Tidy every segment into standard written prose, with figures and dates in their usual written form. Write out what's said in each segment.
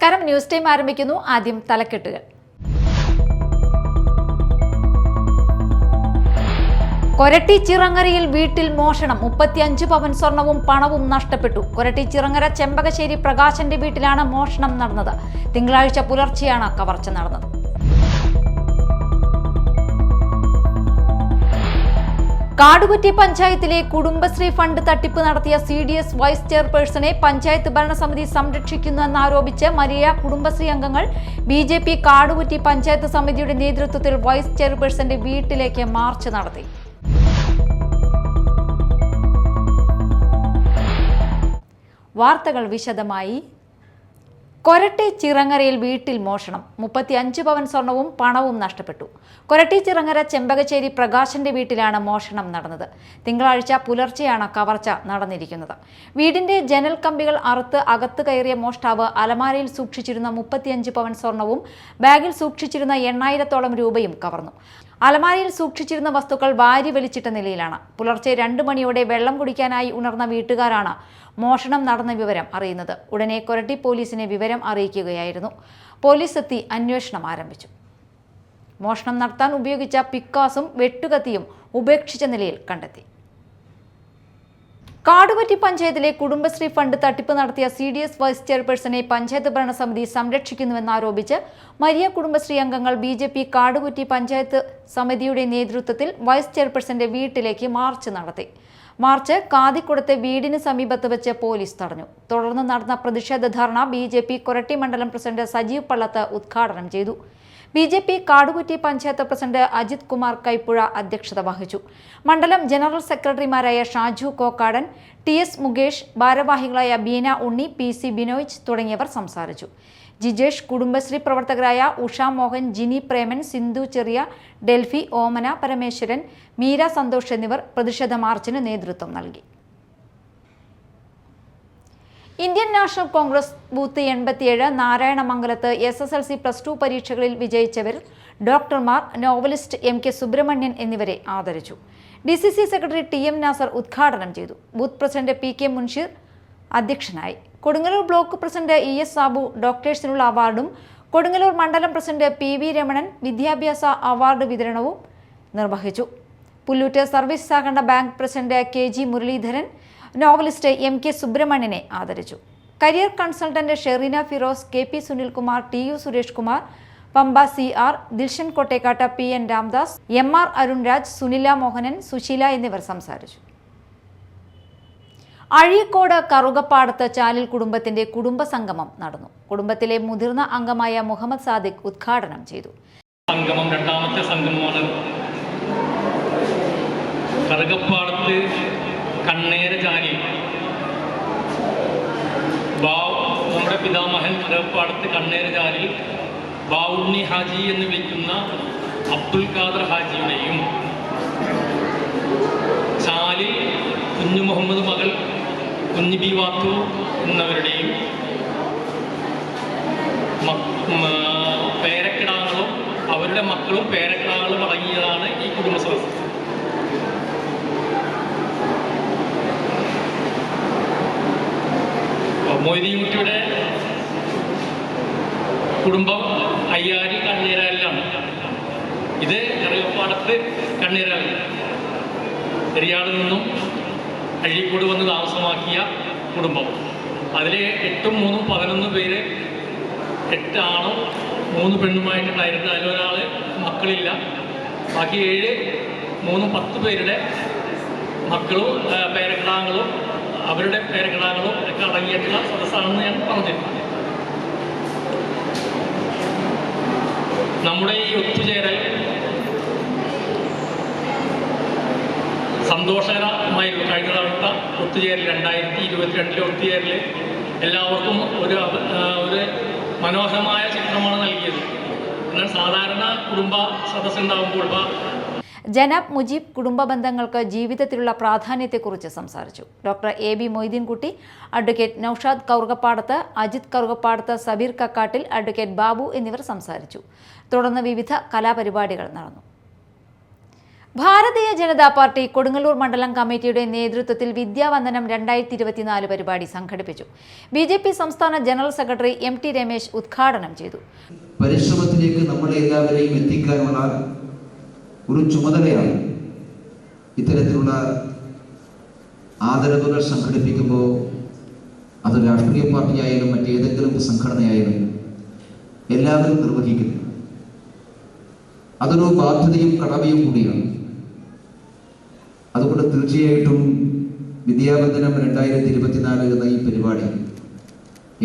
നമസ്കാരം. News time ആരംഭിക്കുന്നു. ആദ്യം തലക്കെട്ടുകൾ. കൊരട്ടി ചിറങ്ങരയിൽ വീട്ടിൽ മോഷണം. 35 പവൻ സ്വർണവും പണവും നഷ്ടപ്പെട്ടു. കൊരട്ടി ചിറങ്ങര ചെമ്പകശ്ശേരി പ്രകാശന്റെ വീട്ടിലാണ് മോഷണം നടന്നത്. തിങ്കളാഴ്ച പുലർച്ചെയാണ് കവർച്ച നടന്നത്. കാടുകുറ്റി പഞ്ചായത്തിലെ കുടുംബശ്രീ ഫണ്ട് തട്ടിപ്പ് നടത്തിയ CDS വൈസ് ചെയർപേഴ്സണെ പഞ്ചായത്ത് ഭരണസമിതി സംരക്ഷിക്കുന്നുവെന്നാരോപിച്ച് മരിയ കുടുംബശ്രീ അംഗങ്ങൾ BJP കാടുകുറ്റി പഞ്ചായത്ത് സമിതിയുടെ നേതൃത്വത്തിൽ വൈസ് ചെയർപേഴ്സന്റെ വീട്ടിലേക്ക് മാർച്ച് നടത്തി. വാർത്തകൾ വിശദമായി. കൊരട്ടി ചിറങ്ങരയിൽ വീട്ടിൽ മോഷണം. 35 പവൻ സ്വർണവും പണവും നഷ്ടപ്പെട്ടു. കൊരട്ടി ചിറങ്ങര ചെമ്പകശ്ശേരി പ്രകാശന്റെ വീട്ടിലാണ് മോഷണം നടന്നത്. തിങ്കളാഴ്ച പുലർച്ചെയാണ് കവർച്ച നടന്നിരിക്കുന്നത്. വീടിന്റെ ജനൽ കമ്പികൾ അറുത്ത് അകത്ത് കയറിയ മോഷ്ടാവ് അലമാരയിൽ സൂക്ഷിച്ചിരുന്ന 35 പവൻ സ്വർണവും ബാഗിൽ സൂക്ഷിച്ചിരുന്ന 8000-ഓളം രൂപയും കവർന്നു. അലമാരയിൽ സൂക്ഷിച്ചിരുന്ന വസ്തുക്കൾ വാരി വലിച്ചിട്ട നിലയിലാണ്. പുലർച്ചെ 2 മണിയോടെ വെള്ളം കുടിക്കാനായി ഉണർന്ന വീട്ടുകാരാണ് മോഷണം നടന്ന വിവരം അറിയുന്നത്. ഉടനെ കൊരട്ടി പോലീസിനെ വിവരം അറിയിക്കുകയായിരുന്നു. പോലീസ് എത്തി അന്വേഷണം ആരംഭിച്ചു. മോഷണം നടത്താൻ ഉപയോഗിച്ച പിക്കാസും വെട്ടുകത്തിയും ഉപേക്ഷിച്ച നിലയിൽ കണ്ടെത്തി. കാടുകുറ്റി പഞ്ചായത്തിലെ കുടുംബശ്രീ ഫണ്ട് തട്ടിപ്പ് നടത്തിയ CDS വൈസ് ചെയർപേഴ്സണെ പഞ്ചായത്ത് ഭരണസമിതി സംരക്ഷിക്കുന്നുവെന്നാരോപിച്ച് മരിയ കുടുംബശ്രീ അംഗങ്ങൾ BJP കാടുകുറ്റി പഞ്ചായത്ത് സമിതിയുടെ നേതൃത്വത്തിൽ വൈസ് ചെയർപേഴ്സന്റെ വീട്ടിലേക്ക് മാർച്ച് നടത്തി. മാർച്ച് കാതിക്കുടത്തെ വീടിന് സമീപത്ത് വെച്ച് പോലീസ് തടഞ്ഞു. തുടർന്ന് നടന്ന പ്രതിഷേധ ധർണ BJP കൊരട്ടി മണ്ഡലം പ്രസിഡന്റ് സജീവ് പള്ളത്ത് ഉദ്ഘാടനം ചെയ്തു. BJP കാടുകുറ്റി പഞ്ചായത്ത് പ്രസിഡന്റ് അജിത് കുമാർ കൈപ്പുഴ അധ്യക്ഷത വഹിച്ചു. മണ്ഡലം ജനറൽ സെക്രട്ടറിമാരായ ഷാജു കോക്കാടൻ, TS മുകേഷ്, ഭാരവാഹികളായ ബീന ഉണ്ണി, PC ബിനോയ് തുടങ്ങിയവർ സംസാരിച്ചു. ജിജേഷ്, കുടുംബശ്രീ പ്രവർത്തകരായ ഉഷ മോഹൻ, ജിനി പ്രേമൻ, സിന്ധു ചെറിയ, ഡെൽഫി, ഓമന പരമേശ്വരൻ, മീര സന്തോഷ് എന്നിവർ പ്രതിഷേധ മാർച്ചിന് നേതൃത്വം നൽകി. Indian national Congress booth 87 നാരായണമംഗലത്ത് SSLC +2 പരീക്ഷകളിൽ വിജയിച്ചവർ ഡോക്ടർമാർ, നോവലിസ്റ്റ് MK സുബ്രഹ്മണ്യൻ എന്നിവരെ ആദരിച്ചു. DCC സെക്രട്ടറി TM നാസർ ഉദ്ഘാടനം ചെയ്തു. ബൂത്ത് പ്രസിഡന്റ് PK മുൻഷിർ അധ്യക്ഷനായി. Kodungallur block president ES Sabu ഡോക്ടേഴ്സിനുള്ള അവാർഡും കൊടുങ്ങല്ലൂർ മണ്ഡലം പ്രസിഡന്റ് PV രമണൻ വിദ്യാഭ്യാസ അവാർഡ് വിതരണവും നിർവഹിച്ചു. പുല്ലൂറ്റ് സർവീസ് സഹകരണ bank president KG Muraleedharan novelist MK സുബ്രഹ്മണ്യനെ ആദരിച്ചു. Career consultant Shereena Firoz, KP Sunilkumar, TU Suresh Kumar, Pampa CR, Dilshan Kottekkat, PN Ramdas, MR Arunraj, Sunila Mohanan, Susheela എന്നിവർ സംസാരിച്ചു. അഴീക്കോട് കറുകപ്പാടത്ത് ചാലിൽ കുടുംബത്തിന്റെ കുടുംബസംഗമം നടന്നു. കുടുംബത്തിലെ മുതിർന്ന അംഗമായ മുഹമ്മദ് സാദിഖ് ഉദ്ഘാടനം ചെയ്തു. സംഗമം രണ്ടാമത്തെ സംഗമമാണ്. കറുകപ്പാടത്ത് കണ്ണേര ചാലിൽ നമ്മുടെ പിതാമഹൻ കറുകപ്പാടത്ത് കണ്ണേര ചാലിൽ ബാവുണ്ണി ഹാജി എന്ന് വിളിക്കുന്ന അബ്ദുൽ ഖാദർ ഹാജിയുടെയും ചാലിൽ കുഞ്ഞു മുഹമ്മദ് മകൾ കുഞ്ഞു ബി വാത്തു എന്നവരുടെയും പേരക്കിടാങ്ങളും അവരുടെ മക്കളും പേരക്കിടാങ്ങളും അടങ്ങിയതാണ് ഈ കുടുംബസദസ്സ്. മൊയ്തീൻകുട്ടിയുടെ കുടുംബം അയ്യാരി കണ്ണീരാലിലാണ്. ഇത് കറുകപ്പാടത്ത് കണ്ണീരാലിൽ എറിയാടിൽ നിന്നും അഴീക്കോട് വന്ന് താമസമാക്കിയ കുടുംബം. അതിൽ 8ഉം 3ഉം 11 പേര്, 8 ആണും 3 പെണ്ണുമായിട്ടുണ്ടായിരുന്നു. അതിലൊരാൾ മക്കളില്ല. ബാക്കി 7, 3, 10 പേരുടെ മക്കളും പേരക്കിടാങ്ങളും അവരുടെ പേരക്കിടാങ്ങളും ഒക്കെ അടങ്ങിയിട്ടുള്ള സദസ്സാണെന്ന് ഞാൻ പറഞ്ഞിരുന്നു. നമ്മുടെ ഈ ഒത്തുചേരൽ സന്തോഷകരമായിരുന്നു. കഴിഞ്ഞ തവണ ഒത്തുചേരൽ 2022 ഒത്തുചേരൽ എല്ലാവർക്കും ഒരു മനോഹരമായ ചിത്രമാണ് നൽകിയത്. എന്നാൽ സാധാരണ കുടുംബ സദസ്സുണ്ടാകുമ്പോൾ ജനാബ് മുജീബ് കുടുംബ ബന്ധങ്ങൾക്ക് ജീവിതത്തിലുള്ള പ്രാധാന്യത്തെക്കുറിച്ച് സംസാരിച്ചു. Doctor AB Moideenkutty, advocate Noushad Karukappadath, Ajith Karukappadath, Sabeer Kakkattil, advocate Babu എന്നിവർ സംസാരിച്ചു. തുടർന്ന് വിവിധ കലാപരിപാടികൾ നടന്നു. ഭാരതീയ ജനതാ പാർട്ടി കൊടുങ്ങല്ലൂർ മണ്ഡലം കമ്മിറ്റിയുടെ നേതൃത്വത്തിൽ വിദ്യാവന്ദനം 2024 പരിപാടി സംഘടിപ്പിച്ചു. BJP സംസ്ഥാന ജനറൽ സെക്രട്ടറി MT രമേശ് ഉദ്ഘാടനം ചെയ്തു. പരിശ്രമത്തിലേക്ക് നമ്മളെ എല്ലാവരെയും എത്തിക്കാനുള്ള ഒരു ചുമതലയാണ് ഇത്തരത്തിലുള്ള ആദരവുകൾ സംഘടിപ്പിക്കുമ്പോൾ അത് രാഷ്ട്രീയ പാർട്ടിയായാലും മറ്റേതെങ്കിലും സംഘടനയായാലും എല്ലാവരും നിർവഹിക്കുന്നു. അതൊരു ബാധ്യതയും കടമയും കൂടിയാണ്. അതുകൊണ്ട് തീർച്ചയായിട്ടും വിദ്യാവന്ദനം 2024 എന്ന ഈ പരിപാടി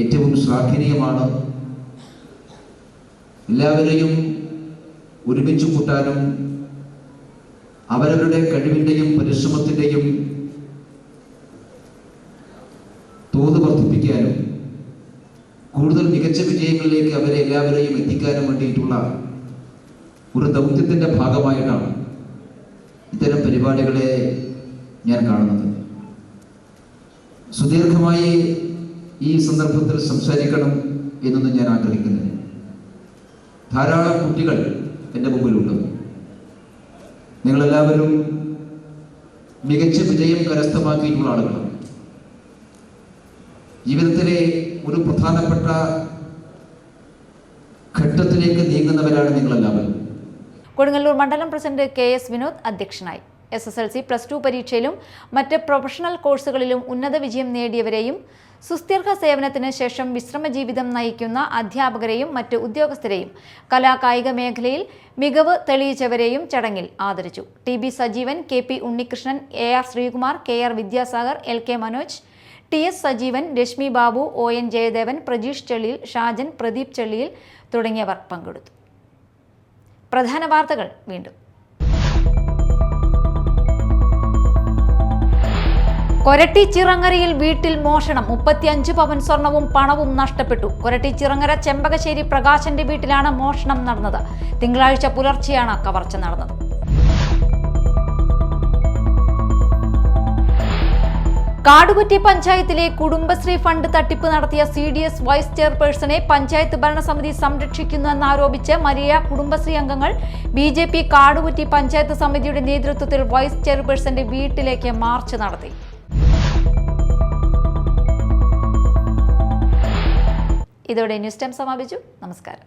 ഏറ്റവും ശ്ലാഘനീയമാണ്. എല്ലാവരെയും ഒരുമിച്ച് കൂട്ടാനും അവരവരുടെ കഴിവിൻ്റെയും പരിശ്രമത്തിൻ്റെയും തോത് വർദ്ധിപ്പിക്കാനും കൂടുതൽ മികച്ച വിജയങ്ങളിലേക്ക് അവരെ എല്ലാവരെയും എത്തിക്കാനും വേണ്ടിയിട്ടുള്ള ഒരു ദൗത്യത്തിൻ്റെ ഭാഗമായിട്ടാണ് ഇത്തരം പരിപാടികളെ ഞാൻ കാണുന്നത്. സുദീർഘമായി ഈ സന്ദർഭത്തിൽ സംസാരിക്കണം എന്നൊന്നും ഞാൻ ആഗ്രഹിക്കുന്നില്ല. ധാരാളം കുട്ടികൾ എൻ്റെ മുമ്പിലുണ്ട്. നിങ്ങളെല്ലാവരും മികച്ച വിജയം കരസ്ഥമാക്കിയിട്ടുള്ള ആളുകളാണ്. ജീവിതത്തിലെ ഒരു പ്രധാനപ്പെട്ട ഘട്ടത്തിലേക്ക് നീങ്ങുന്നവരാണ് നിങ്ങളെല്ലാവരും. കൊടുങ്ങല്ലൂർ മണ്ഡലം പ്രസിഡന്റ് KS വിനോദ് അധ്യക്ഷനായി. SSLC +2 പരീക്ഷയിലും മറ്റ് പ്രൊഫഷണൽ കോഴ്സുകളിലും ഉന്നത വിജയം നേടിയവരെയും സുസ്ഥിര സേവനത്തിന് ശേഷം വിശ്രമജീവിതം നയിക്കുന്ന അധ്യാപകരെയും മറ്റ് ഉദ്യോഗസ്ഥരെയും കലാകായിക മേഖലയിൽ മികവ് തെളിയിച്ചവരെയും ചടങ്ങിൽ ആദരിച്ചു. TB Sajeevan, KP Unnikrishnan, AR Sreekumar, KR Vidyasagar, LK Manoj, TS Sajeevan, Rashmi Babu, ON Jayadevan, Prajeesh ചെള്ളിയിൽ, Shajan, Pradeep ചെള്ളിയിൽ തുടങ്ങിയവർ പങ്കെടുത്തു. പ്രധാന വാർത്തകൾ വീണ്ടും. കൊരട്ടി ചിറങ്ങരയിൽ വീട്ടിൽ മോഷണം. 35 പവൻ സ്വർണവും പണവും നഷ്ടപ്പെട്ടു. കൊരട്ടി ചിറങ്ങര ചെമ്പകശ്ശേരി പ്രകാശന്റെ വീട്ടിലാണ് മോഷണം നടന്നത്. തിങ്കളാഴ്ച പുലർച്ചെയാണ് കവർച്ച നടന്നത്. കാടുകുറ്റി പഞ്ചായത്തിലെ കുടുംബശ്രീ ഫണ്ട് തട്ടിപ്പ് നടത്തിയ CDS വൈസ് ചെയർപേഴ്സണെ പഞ്ചായത്ത് ഭരണസമിതി സംരക്ഷിക്കുന്നുവെന്നാരോപിച്ച് മരിയ കുടുംബശ്രീ അംഗങ്ങൾ BJP കാടുകുറ്റി പഞ്ചായത്ത് സമിതിയുടെ നേതൃത്വത്തിൽ വൈസ് ചെയർപേഴ്സന്റെ വീട്ടിലേക്ക് മാർച്ച് നടത്തി. ഇതോടെ ന്യൂസ് ടൈം സമാപിച്ചു. നമസ്കാരം.